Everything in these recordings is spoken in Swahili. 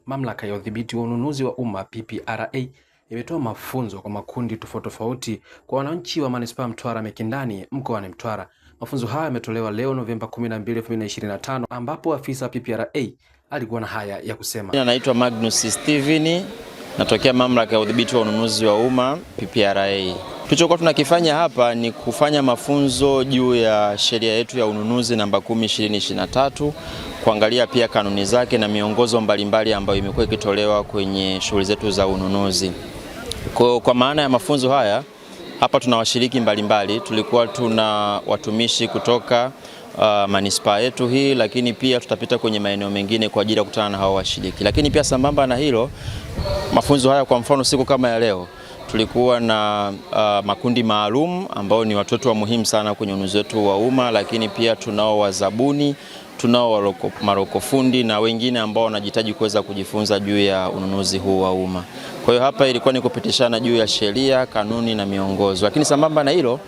Mamlaka ya Udhibiti wa Ununuzi wa Umma PPRA imetoa mafunzo kwa makundi tofauti kwa wananchi wa Manispaa Mtwara Mikindani mkoani Mtwara. Mafunzo haya yametolewa leo Novemba 12, 2025 ambapo afisa PPRA alikuwa na haya ya kusema. Naitwa Magnus Steven, natokea Mamlaka ya Udhibiti wa Ununuzi wa Umma PPRA. Tulichokuwa tunakifanya hapa ni kufanya mafunzo juu ya sheria yetu ya ununuzi namba 10/2023, kuangalia pia kanuni zake na miongozo mbalimbali ambayo imekuwa ikitolewa kwenye shughuli zetu za ununuzi. Kwa maana ya mafunzo haya hapa tuna washiriki mbalimbali. Tulikuwa tuna watumishi kutoka manispaa yetu hii, lakini pia tutapita kwenye maeneo mengine kwa ajili ya kukutana na hao washiriki. Lakini pia sambamba na hilo, mafunzo haya kwa mfano siku kama ya leo tulikuwa na makundi maalum ambao ni watoto wa muhimu sana kwenye ununuzi wetu wa umma, lakini pia tunao wazabuni, tunao marokofundi na wengine ambao wanajitaji kuweza kujifunza juu ya ununuzi huu wa umma. Kwa hiyo hapa ilikuwa ni kupitishana juu ya sheria, kanuni na miongozo. Lakini sambamba na hilo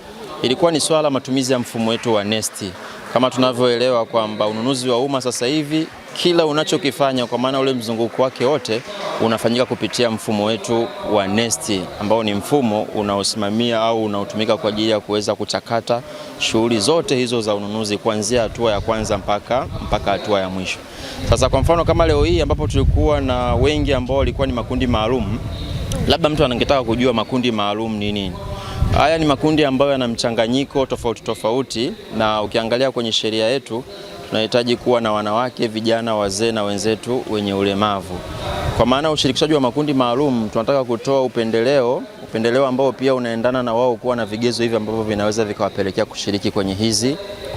ilikuwa ni swala matumizi ya mfumo wetu wa NeST. Kama tunavyoelewa kwamba ununuzi wa umma sasa hivi kila unachokifanya kwa maana ule mzunguko wake wote unafanyika kupitia mfumo wetu wa NeST, ambao ni mfumo unaosimamia au unaotumika kwa ajili ya kuweza kuchakata shughuli zote hizo za ununuzi kuanzia hatua ya kwanza mpaka hatua ya mwisho. Sasa kwa mfano kama leo hii ambapo tulikuwa na wengi ambao walikuwa ni makundi maalum, labda mtu anangetaka kujua makundi maalum ni nini. Haya ni makundi ambayo yana mchanganyiko tofauti, na ukiangalia kwenye sheria yetu tunahitaji kuwa na wanawake, vijana, wazee na wenzetu wenye ulemavu. Kwa maana ushirikishaji wa makundi maalum tunataka kutoa upendeleo ambao pia unaendana na wao kuwa na vigezo hivi ambavyo vinaweza vikawapelekea kushiriki kwenye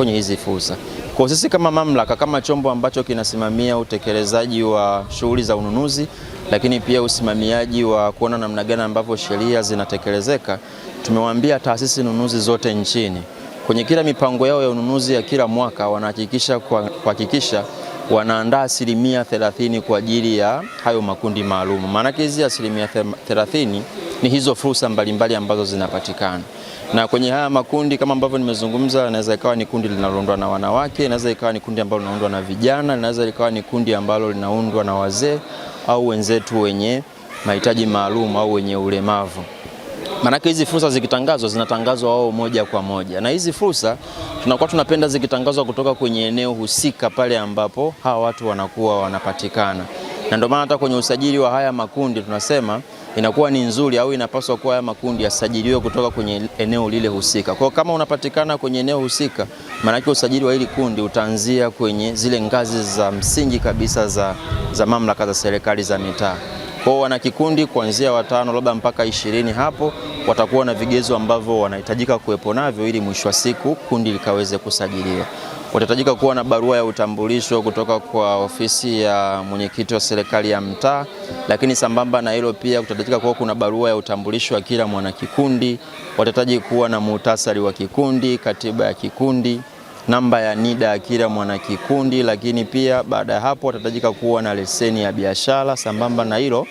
hizi fursa. Kwa sisi kama mamlaka, kama chombo ambacho kinasimamia utekelezaji wa shughuli za ununuzi, lakini pia usimamiaji wa kuona namna gani ambavyo sheria zinatekelezeka, tumewaambia taasisi nunuzi zote nchini kwenye kila mipango yao ya ununuzi ya kila mwaka kuhakikisha wanaandaa 30% kwa ajili ya hayo makundi maalum. Maana hizi 30% ni hizo fursa mbalimbali ambazo zinapatikana. Na kwenye haya makundi kama ambavyo nimezungumza, inaweza ikawa ni kundi linaloundwa na wanawake, inaweza ikawa ni kundi ambalo linaundwa na vijana, inaweza ikawa ni kundi ambalo linaundwa na wazee au wenzetu wenye mahitaji maalum au wenye ulemavu. Maana hizi fursa zikitangazwa zinatangazwa wao moja kwa moja. Na hizi fursa tunakuwa tunapenda zikitangazwa kutoka kwenye eneo husika pale ambapo hawa watu wanakuwa wanapatikana. Na ndio maana hata kwenye usajili wa haya makundi tunasema inakuwa ni nzuri au inapaswa kuwa haya makundi yasajiliwe kutoka kwenye eneo lile husika. Kwa kama unapatikana kwenye eneo husika, maana yake usajili wa hili kundi utaanzia kwenye zile ngazi za msingi kabisa za mamlaka za serikali za mitaa. Kwa wana kikundi kuanzia 5 labda mpaka 20 hapo watakuwa na vigezo ambavyo wanahitajika kuwepo navyo ili mwisho wa siku kundi likaweze kusajiliwa. Watahitajika kuwa na barua ya utambulisho kutoka kwa ofisi ya mwenyekiti wa serikali ya mtaa, lakini sambamba na hilo pia kutahitajika kuwa kuna barua ya utambulisho wa kila mwanakikundi. Watahitaji kuwa na muhtasari wa kikundi, katiba ya kikundi, namba ya NIDA ya kila mwanakikundi, lakini pia baada ya hapo watahitajika kuwa na leseni ya biashara. Sambamba na hilo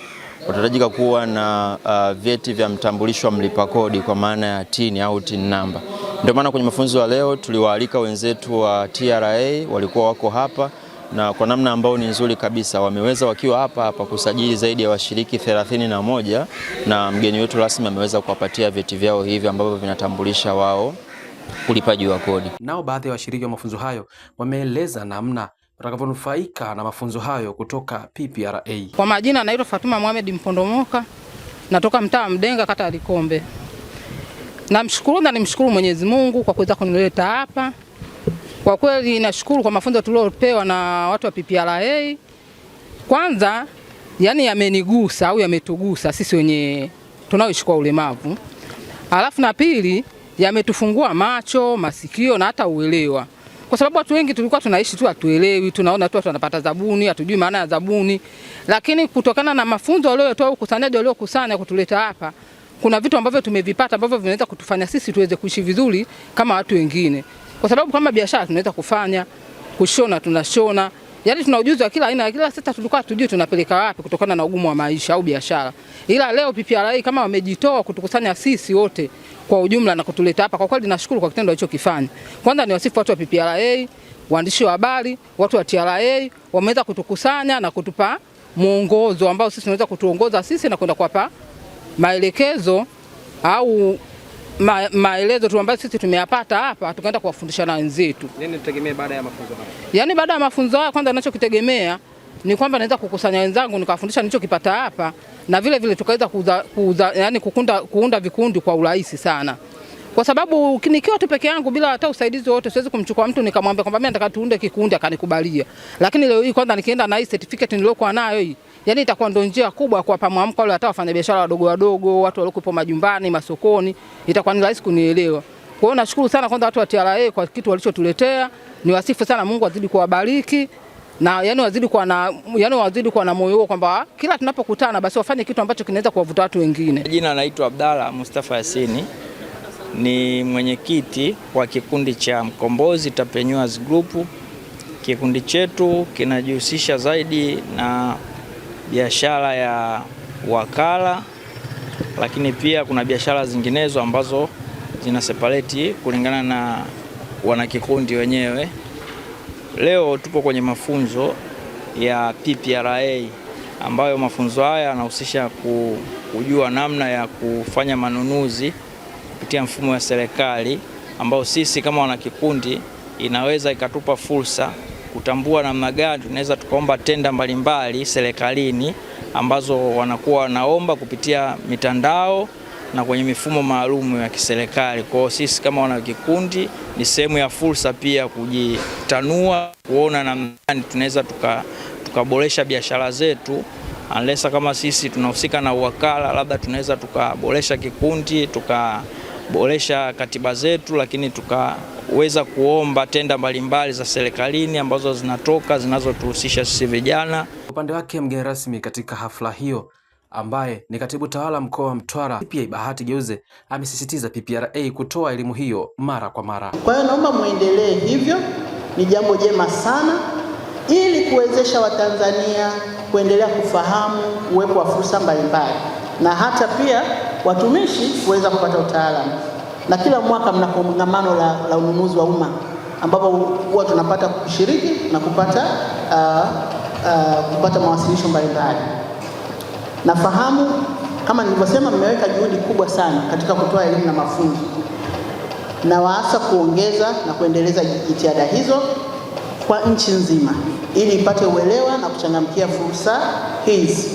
watahitajika kuwa na vyeti vya mtambulisho wa mlipa kodi kwa maana ya TIN au TIN number. Ndio maana kwenye mafunzo ya leo tuliwaalika wenzetu wa TRA, walikuwa wako hapa na kwa namna ambao ni nzuri kabisa wameweza wakiwa hapa kusajili zaidi ya washiriki 31 na mgeni wetu rasmi ameweza kuwapatia vyeti vyao hivi ambavyo vinatambulisha wao ulipaji wa kodi. Nao baadhi ya washiriki wa mafunzo hayo wameeleza namna watakavyonufaika na mafunzo hayo kutoka PPRA. Kwa majina naitwa Fatuma Mohamed Mpondomoka, natoka mtaa Mdenga, kata ya Likombe. Nimshukuru Mwenyezi Mungu kwa kuweza kunileta hapa. Kwa kweli nashukuru kwa mafunzo tuliopewa na watu wa PPRA. Kwanza yamenigusa au yametugusa sisi wenye tunaoishi kwa ulemavu. Alafu na pili yametufungua macho, masikio na hata uelewa. Kwa sababu watu wengi tulikuwa tunaishi tu hatuelewi, tunaona tu tunapata zabuni, hatujui maana ya zabuni. Lakini kutokana na mafunzo waliotoa ukusanyaji waliokusanya kutuleta hapa, kuna vitu ambavyo tumevipata ambavyo vinaweza kutufanya sisi tuweze kuishi vizuri kama watu wengine. Kwa sababu kama biashara tunaweza kufanya, kushona tunashona. Tuna ujuzi wa kila aina, kila sasa tulikuwa tujui tunapeleka wapi kutokana na ugumu wa maisha au biashara. Ila leo PPRA kama wamejitoa kutukusanya sisi wote kwa ujumla na kutuleta hapa, kwa kweli nashukuru kwa kitendo hicho kifanya. Kwanza ni wasifu watu wa PPRA, waandishi wa habari, watu wa TRA wameweza kutukusanya na kutupa mwongozo ambao sisi tunaweza kutuongoza sisi na kwenda kuwapa maelekezo au maelezo tu ambayo sisi tumeyapata hapa, tukaenda kuwafundisha na wenzetu. Nini tutegemee baada ya mafunzo haya? Yaani baada ya mafunzo haya, kwanza ninachokitegemea ni kwamba naweza kukusanya wenzangu nikawafundisha nilichokipata hapa, na vile vile tukaweza yani kuunda vikundi kwa urahisi sana, kwa sababu nikiwa tu peke yangu bila hata usaidizi wote siwezi kumchukua mtu nikamwambia kwamba mimi nataka tuunde kikundi akanikubalia. Lakini leo hii kwanza nikienda na hii certificate niliyokuwa nayo hii, yani itakuwa ndio njia kubwa kwa pamwamko wale hata wafanya biashara wadogo, watu waliokuwa majumbani, masokoni, itakuwa ni rahisi kunielewa. Kwa hiyo nashukuru sana kwanza watu wa TRA kwa kitu walichotuletea. Ni wasifu sana, Mungu azidi kuwabariki. Na yani wazidi kuwa na moyo huo kwamba kila tunapokutana basi wafanye kitu ambacho kinaweza kuwavuta watu wengine. Jina naitwa Abdalla Mustafa Yasini, ni mwenyekiti wa kikundi cha Mkombozi Entrepreneurs Group. Kikundi chetu kinajihusisha zaidi na biashara ya wakala, lakini pia kuna biashara zinginezo ambazo zina separate kulingana na wanakikundi wenyewe. Leo tupo kwenye mafunzo ya PPRA ambayo mafunzo haya yanahusisha kujua namna ya kufanya manunuzi kupitia mfumo wa serikali, ambao sisi kama wanakikundi inaweza ikatupa fursa kutambua namna gani tunaweza tukaomba tenda mbalimbali serikalini ambazo wanakuwa wanaomba kupitia mitandao na kwenye mifumo maalum ya kiserikali. Kwa hiyo sisi kama wanakikundi ni sehemu ya fursa pia kujitanua, kuona namna gani tunaweza tukaboresha biashara zetu. Unless kama sisi tunahusika na uwakala, labda tunaweza tukaboresha kikundi, tukaboresha katiba zetu, lakini tukaweza kuomba tenda mbalimbali za serikalini ambazo zinazotuhusisha sisi vijana. Upande wake mgeni rasmi katika hafla hiyo ambaye ni katibu tawala mkoa wa Mtwara PPA Bahati Geuze amesisitiza PPRA kutoa elimu hiyo mara kwa mara. Kwa hiyo naomba muendelee hivyo, ni jambo jema sana, ili kuwezesha Watanzania kuendelea kufahamu uwepo wa fursa mbalimbali na hata pia watumishi kuweza kupata utaalamu. Na kila mwaka mna kongamano la ununuzi wa umma ambapo huwa tunapata kushiriki na kupata mawasilisho mbalimbali. Nafahamu kama nilivyosema, mmeweka juhudi kubwa sana katika kutoa elimu na mafunzo, na waasa kuongeza na kuendeleza jitihada hizo kwa nchi nzima ili ipate uelewa na kuchangamkia fursa hizi.